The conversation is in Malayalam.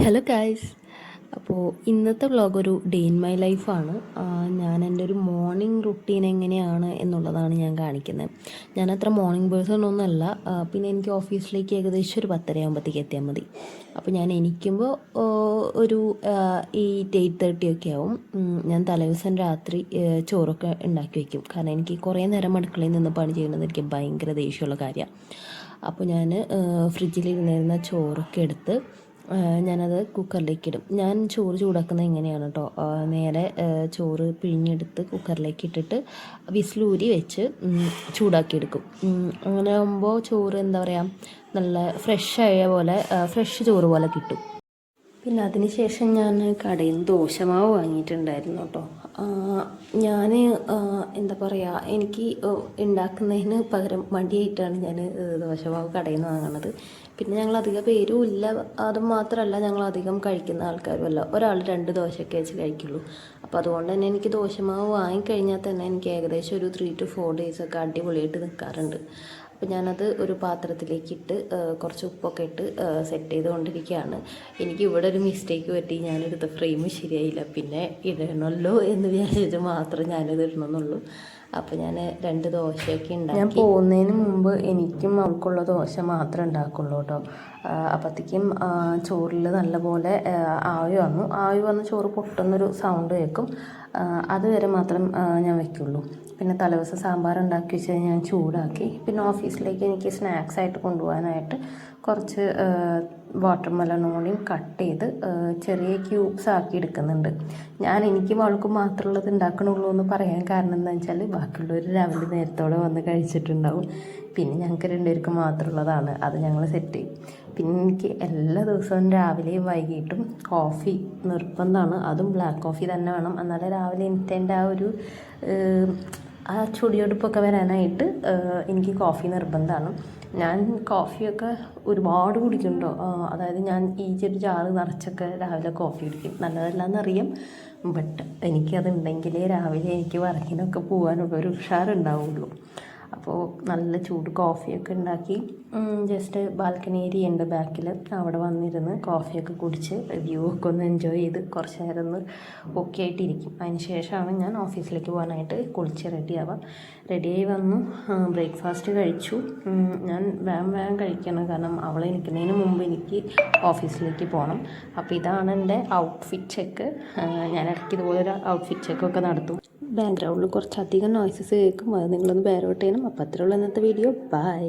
Hello guys. അപ്പോൾ ഇന്നത്തെ വ്ളോഗ് ഒരു ഡേ ഇൻ മൈ ലൈഫാണ്. ഞാൻ എൻ്റെ ഒരു മോർണിംഗ് റുട്ടീൻ എങ്ങനെയാണ് എന്നുള്ളതാണ് ഞാൻ കാണിക്കുന്നത്. ഞാനത്ര മോർണിംഗ് പേഴ്സൺ ഒന്നുമല്ല. പിന്നെ എനിക്ക് ഓഫീസിലേക്ക് ഏകദേശം ഒരു 10:30 ആകുമ്പോഴത്തേക്ക് എത്തിയാൽ മതി. അപ്പോൾ ഞാൻ എണീക്കുമ്പോൾ ഒരു 8-8:30 ഒക്കെ ആവും. ഞാൻ തലേദിവസം രാത്രി ചോറൊക്കെ ഉണ്ടാക്കി വയ്ക്കും. കാരണം എനിക്ക് കുറേ നേരം അടുക്കളയിൽ നിന്ന് പണി ചെയ്യുന്നത് എനിക്ക് ഭയങ്കര ദേഷ്യമുള്ള കാര്യമാണ്. അപ്പോൾ ഞാൻ ഫ്രിഡ്ജിലിരുന്നിരുന്ന ചോറൊക്കെ എടുത്ത് ഞാനത് കുക്കറിലേക്ക് ഇടും. ഞാൻ ചോറ് ചൂടാക്കുന്നത് എങ്ങനെയാണ് കേട്ടോ, നേരെ ചോറ് പിഴിഞ്ഞെടുത്ത് കുക്കറിലേക്ക് ഇട്ടിട്ട് വിസിലൂരി വെച്ച് ചൂടാക്കിയെടുക്കും. അങ്ങനെ ആകുമ്പോൾ ചോറ് എന്താ പറയുക, നല്ല ഫ്രഷായ പോലെ ഫ്രഷ് ചോറ് പോലെ കിട്ടും. പിന്നെ അതിന് ശേഷം ഞാൻ കടയിൽ നിന്ന് ദോശമാവ് വാങ്ങിയിട്ടുണ്ടായിരുന്നു കേട്ടോ. ഞാൻ എന്താ പറയുക, എനിക്ക് ഉണ്ടാക്കുന്നതിന് പകരം മടിയായിട്ടാണ് ഞാൻ ദോശമാവ് കടയിൽ നിന്ന് വാങ്ങുന്നത്. പിന്നെ ഞങ്ങൾ അധികം പേരും ഇല്ല, അതുമാത്രമല്ല ഞങ്ങൾ അധികം കഴിക്കുന്ന ആൾക്കാരുമല്ല. ഒരാൾ 2 ദോശയൊക്കെ വെച്ച് കഴിക്കുള്ളൂ. അപ്പോൾ അതുകൊണ്ട് തന്നെ എനിക്ക് ദോശമാവ് വാങ്ങിക്കഴിഞ്ഞാൽ തന്നെ എനിക്ക് ഏകദേശം ഒരു 3 to 4 days ഒക്കെ അടിപൊളിയായിട്ട് നിൽക്കാറുണ്ട്. അപ്പോൾ ഞാനത് ഒരു പാത്രത്തിലേക്കിട്ട് കുറച്ച് ഉപ്പൊക്കെ ഇട്ട് സെറ്റ് ചെയ്തുകൊണ്ടിരിക്കുകയാണ്. എനിക്ക് ഇവിടെ ഒരു മിസ്റ്റേക്ക് പറ്റി, ഞാനെടുത്ത ഫ്രെയിം ശരിയായില്ല. പിന്നെ ഇടണമല്ലോ എന്ന് വിചാരിച്ചിട്ട് മാത്രം ഞാനിത് ഇടണമെന്നുള്ളൂ. അപ്പോൾ ഞാൻ 2 ദോശയൊക്കെ ഉണ്ടാക്കി. ഞാൻ പോകുന്നതിന് മുമ്പ് എനിക്കും അവൾക്കുള്ള ദോശ മാത്രമേ ഉണ്ടാക്കുള്ളൂ കേട്ടോ. അപ്പോഴത്തേക്കും ചോറിൽ നല്ലപോലെ ആവി വന്ന് ചോറ് പൊട്ടുന്നൊരു സൗണ്ട് കേൾക്കും. അതുവരെ മാത്രം ഞാൻ വയ്ക്കുള്ളൂ. പിന്നെ തലേദിവസം സാമ്പാർ ഉണ്ടാക്കി വെച്ച് ഞാൻ ചൂടാക്കി. പിന്നെ ഓഫീസിലേക്ക് എനിക്ക് സ്നാക്സ് ആയിട്ട് കൊണ്ടുപോകാനായിട്ട് കുറച്ച് വാട്ടർ മെലണും കൂടിയും കട്ട് ചെയ്ത് ചെറിയ ക്യൂബ്സ് ആക്കി എടുക്കുന്നുണ്ട്. എനിക്ക് അവൾക്ക് മാത്രമുള്ളത് ഉണ്ടാക്കണുള്ളൂ എന്ന് പറയാൻ കാരണം എന്താണെന്ന് വെച്ചാൽ ബാക്കിയുള്ളവർ രാവിലെ നേരത്തോടെ വന്ന് കഴിച്ചിട്ടുണ്ടാവും. പിന്നെ ഞങ്ങൾക്ക് 2 പേർക്ക് മാത്രമുള്ളതാണ്, അത് ഞങ്ങൾ സെറ്റ് ചെയ്യും. പിന്നെ എനിക്ക് എല്ലാ ദിവസവും രാവിലെയും വൈകിട്ടും കോഫി നിർബന്ധമാണ്. അതും ബ്ലാക്ക് കോഫി തന്നെ വേണം. എന്നാലും രാവിലെ എൻ്റെ ആ ചുടിയെടുപ്പൊക്കെ വരാനായിട്ട് എനിക്ക് കോഫി നിർബന്ധമാണ്. ഞാൻ കോഫിയൊക്കെ ഒരുപാട് കുടിക്കുന്നുണ്ടോ, അതായത് ഞാൻ ഈ ജാറ് നിറച്ചൊക്കെ രാവിലെ കോഫി കുടിക്കും. നല്ലതല്ലാന്നറിയാം, ബട്ട് എനിക്കതുണ്ടെങ്കിലേ രാവിലെ എനിക്ക് വർക്കിനൊക്കെ പോകാനുള്ളൊരു ഉഷാറുണ്ടാവുള്ളൂ. അപ്പോൾ നല്ല ചൂട് കോഫിയൊക്കെ ഉണ്ടാക്കി ജസ്റ്റ് ബാൽക്കണി ഏരിയ ഉണ്ട് ബാക്കിൽ, അവിടെ വന്നിരുന്ന് കോഫിയൊക്കെ കുടിച്ച് വ്യൂ ഒക്കെ ഒന്ന് എൻജോയ് ചെയ്ത് കുറച്ച് നേരം ഒന്ന് ഓക്കെ ആയിട്ടിരിക്കും. അതിന് ശേഷമാണ് ഞാൻ ഓഫീസിലേക്ക് പോകാനായിട്ട് കുളിച്ച് റെഡിയായി വന്നു. ബ്രേക്ക്ഫാസ്റ്റ് കഴിച്ചു. ഞാൻ വേഗം കഴിക്കണം, കാരണം അവളെ എണീക്കുന്നതിന് മുമ്പ് എനിക്ക് ഓഫീസിലേക്ക് പോകണം. അപ്പോൾ ഇതാണ് എൻ്റെ ഔട്ട്ഫിറ്റ് ചെക്ക്. ഞാൻ ഇടയ്ക്ക് ഇതുപോലൊരു ഔട്ട്ഫിറ്റ് ചെക്കൊക്കെ നടത്തും. ബാക്ക്ഗ്രൗണ്ടിൽ കുറച്ചധികം നോയ്സസ് കേൾക്കും, അത് നിങ്ങളൊന്ന് ബെയർ ഔട്ട് ചെയ്യണം. അപ്പോൾ അത്രയുള്ള ഇന്നത്തെ വീഡിയോ. ബൈ.